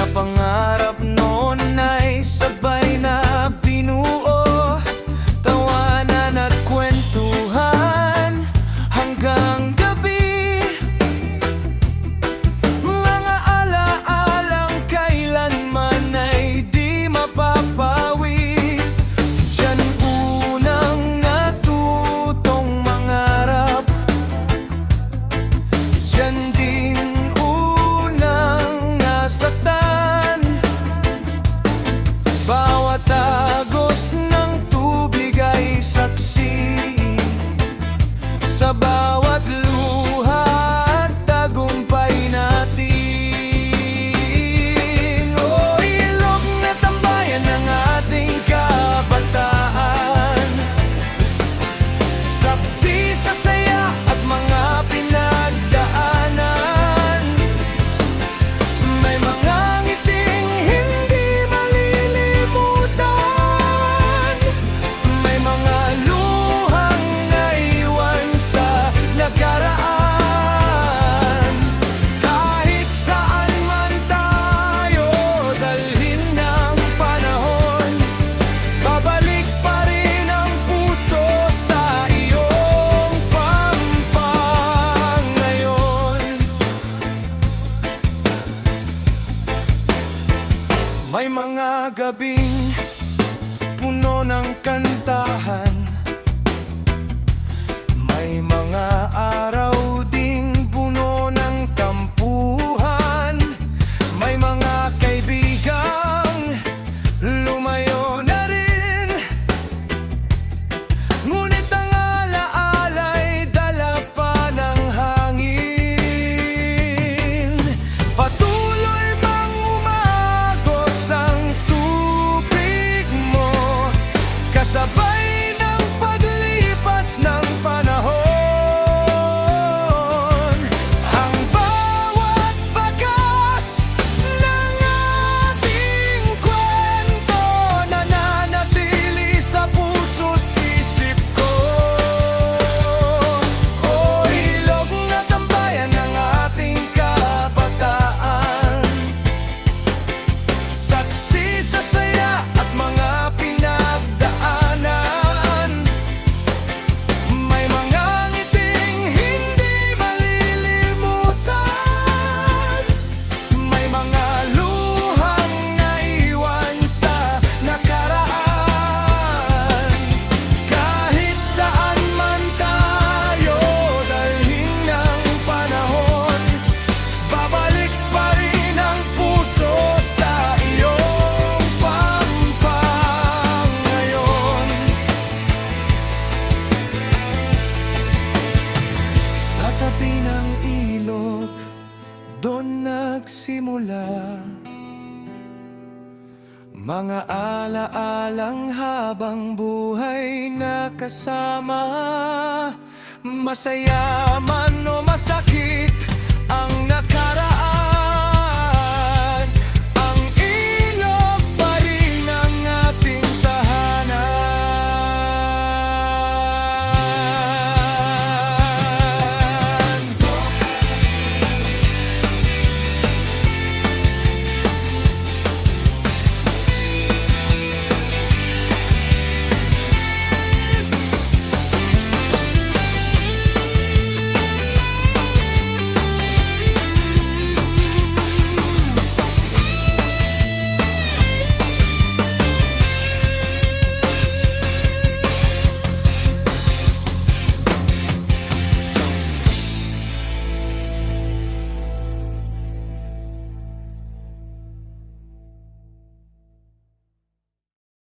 pangarap noon ay sabay na binuo, tawanan at kwentuhan hanggang gabi. Mga alaalang kailanman ay di mapapawi. Diyan unang natutong mangarap, diyan din unang nasaktan. Bawat agos ng tubig ay saksi sa bawat luha at tagumpay natin. O ilog na tambayan ng ating kabataan, saksi sa saya at mga pinagdaanan. May mga ngiting hindi malilimutan, may mga luhang naiwan sa nakaraan. Kahit saan man tayo dalhin ng panahon, babalik pa rin ang puso sa iyong pampang ngayon. May mga gabing puno ng kantahan, may mga araw ding puno ng tampuhan, may mga kaibigang lumayo na rin, ngunit ang alaala'y dala pa ng hangin. Patuloy bang umagos ang tubig mo, kasabay ng paglipas ng panahon? Ang bawat bakas ng ating kwento nananatili sa puso't isip ko. O ilog na tambayan ng ating kabataan, saksi sa saya at mga pinagdaanan. May mga ngiting hindi malilimutan, may mga luhang naiwan sa nakaraan. Kahit saan man tayo dalhin ng panahon, babalik pa rin ang puso sa iyong pampang ngayon. Sa tabi ng ilog, doon nagsimula mga alaalang habang buhay nakasama. Masaya man o masakit ang nakaraan,